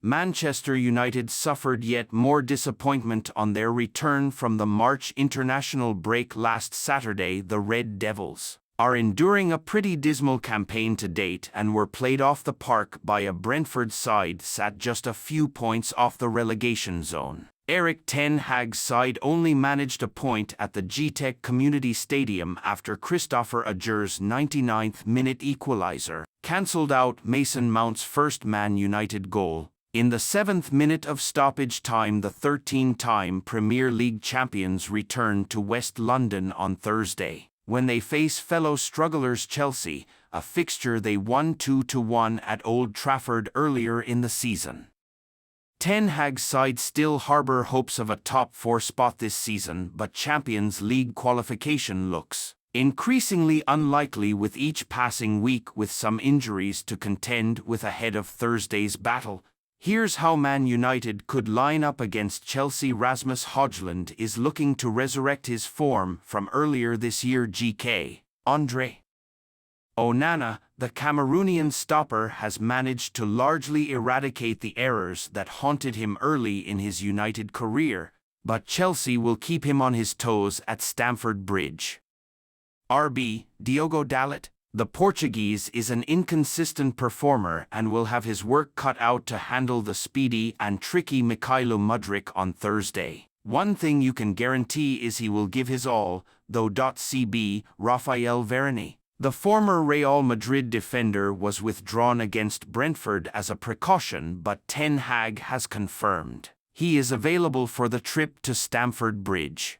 Manchester United suffered yet more disappointment on their return from the March international break last Saturday. The Red Devils are enduring a pretty dismal campaign to date and were played off the park by a Brentford side sat just a few points off the relegation zone. Erik ten Hag's side only managed a point at the Gtech Community Stadium after Christopher Ajer's 99th-minute equaliser cancelled out Mason Mount's first Man United goal. In the 7th minute of stoppage time, the 13-time Premier League champions returned to West London on Thursday, when they face fellow strugglers Chelsea, a fixture they won 2-1 at Old Trafford earlier in the season. Ten Hag's side still harbour hopes of a top 4 spot this season, but Champions League qualification looks increasingly unlikely with each passing week, with some injuries to contend with ahead of Thursday's battle. Here's how Man United could line up against Chelsea. Rasmus Højlund is looking to resurrect his form from earlier this year. GK Andre Onana, the Cameroonian stopper, has managed to largely eradicate the errors that haunted him early in his United career, but Chelsea will keep him on his toes at Stamford Bridge. RB Diogo Dalot, the Portuguese, is an inconsistent performer and will have his work cut out to handle the speedy and tricky Mykhailo Mudryk on Thursday. One thing you can guarantee is he will give his all, though. CB Raphael Varane, the former Real Madrid defender, was withdrawn against Brentford as a precaution, but Ten Hag has confirmed he is available for the trip to Stamford Bridge.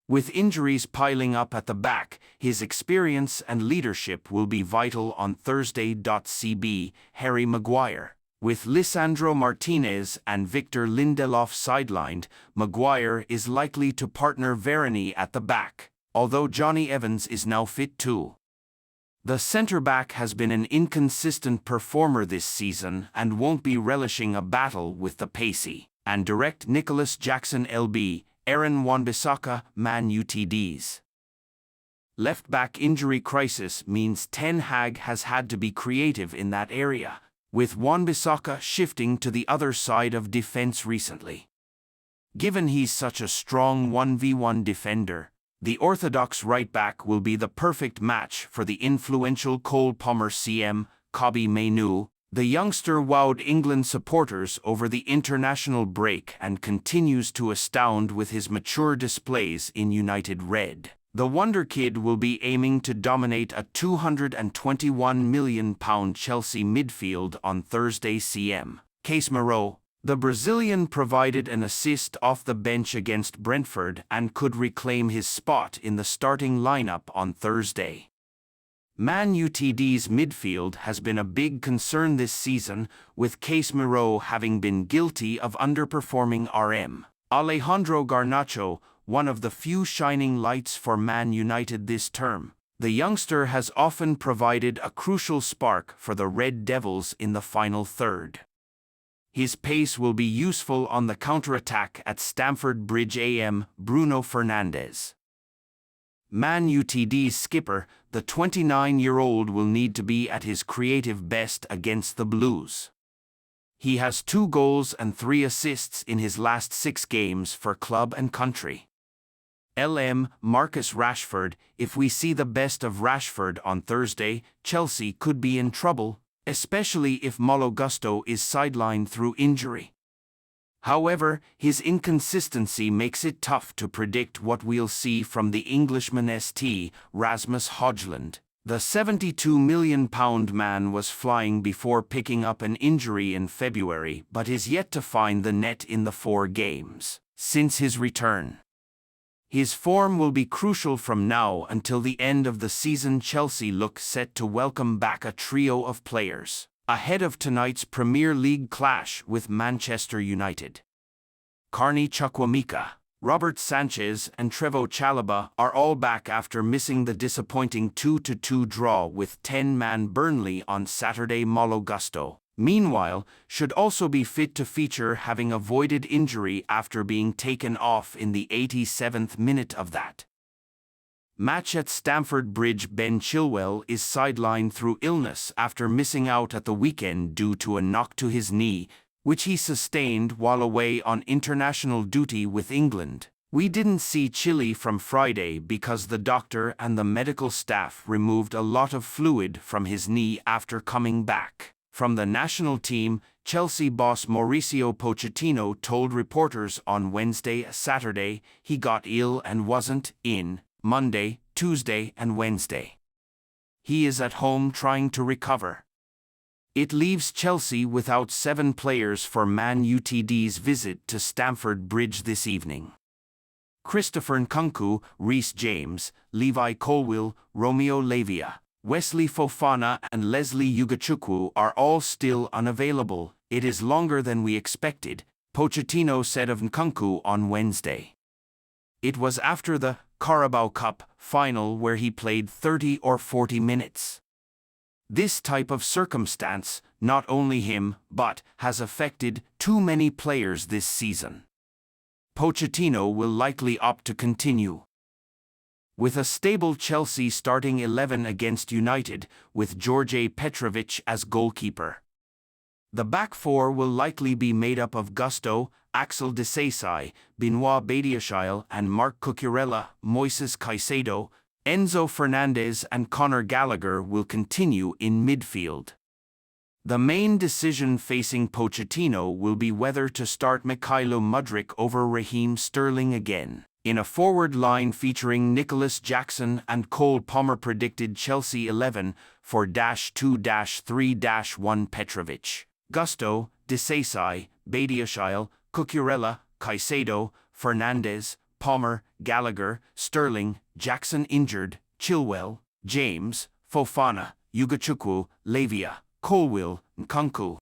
With injuries piling up at the back, his experience and leadership will be vital on Thursday. CB Harry Maguire, with Lisandro Martinez and Victor Lindelof sidelined, Maguire is likely to partner Varane at the back, although Johnny Evans is now fit too. The centre-back has been an inconsistent performer this season and won't be relishing a battle with the pacey and direct Nicholas Jackson. LB Aaron Wan-Bissaka, Man Utd's left-back injury crisis means Ten Hag has had to be creative in that area, with Wan-Bissaka shifting to the other side of defense recently. Given he's such a strong 1v1 defender, the orthodox right-back will be the perfect match for the influential Cole Palmer. CM Kobbie Mainoo, the youngster wowed England supporters over the international break and continues to astound with his mature displays in United red. The Wonder Kid will be aiming to dominate a £221 million Chelsea midfield on Thursday. CM Casemiro, the Brazilian, provided an assist off the bench against Brentford and could reclaim his spot in the starting lineup on Thursday. Man Utd's midfield has been a big concern this season, with Casemiro having been guilty of underperforming. RM Alejandro Garnacho, one of the few shining lights for Man United this term. The youngster has often provided a crucial spark for the Red Devils in the final third. His pace will be useful on the counter-attack at Stamford Bridge. AM Bruno Fernandes, Man Utd's skipper, the 29-year-old will need to be at his creative best against the Blues. He has 2 goals and 3 assists in his last 6 games for club and country. LM Marcus Rashford, if we see the best of Rashford on Thursday, Chelsea could be in trouble, especially if Malo Gusto is sidelined through injury. However, his inconsistency makes it tough to predict what we'll see from the Englishman. St. Rasmus Højlund, the £72 million man, was flying before picking up an injury in February but is yet to find the net in the 4 games since his return. His form will be crucial from now until the end of the season. Chelsea look set to welcome back a trio of players ahead of tonight's Premier League clash with Manchester United. Carney Chukwuemeka, Robert Sanchez and Trevoh Chalobah are all back after missing the disappointing 2-2 draw with 10-man Burnley on Saturday. Malo Gusto, meanwhile, should also be fit to feature, having avoided injury after being taken off in the 87th minute of that match at Stamford Bridge. Ben Chilwell is sidelined through illness after missing out at the weekend due to a knock to his knee. which he sustained while away on international duty with England. We didn't see Chile from Friday because the doctor and the medical staff removed a lot of fluid from his knee after coming back. From the national team, Chelsea boss Mauricio Pochettino told reporters on Saturday he got ill and wasn't in Monday, Tuesday and Wednesday. He is at home trying to recover. It leaves Chelsea without 7 players for Man Utd's visit to Stamford Bridge this evening. Christopher Nkunku, Reece James, Levi Colwill, Romeo Lavia, Wesley Fofana and Leslie Ugachukwu are all still unavailable. It is longer than we expected, Pochettino said of Nkunku on Wednesday. It was after the Carabao Cup final where he played 30 or 40 minutes. This type of circumstance, not only him, but has affected too many players this season. Pochettino will likely opt to continue. With a stable Chelsea starting 11 against United, with George Petrovic as goalkeeper. The back four will likely be made up of Gusto, Axel Disasi, Benoit Badiashile and Marc Cucurella. Moises Caicedo, Enzo Fernandez and Conor Gallagher will continue in midfield. The main decision facing Pochettino will be whether to start Mykhailo Mudryk over Raheem Sterling again. In a forward line featuring Nicholas Jackson and Cole Palmer, predicted Chelsea 11 for -2-3-1 Petrovic, Gusto, Disasi, Badiashile, Cucurella, Caicedo, Fernandez, Palmer, Gallagher, Sterling, Jackson injured, Chilwell, James, Fofana, Ugachukwu, Lavia, Colwill, Nkunku.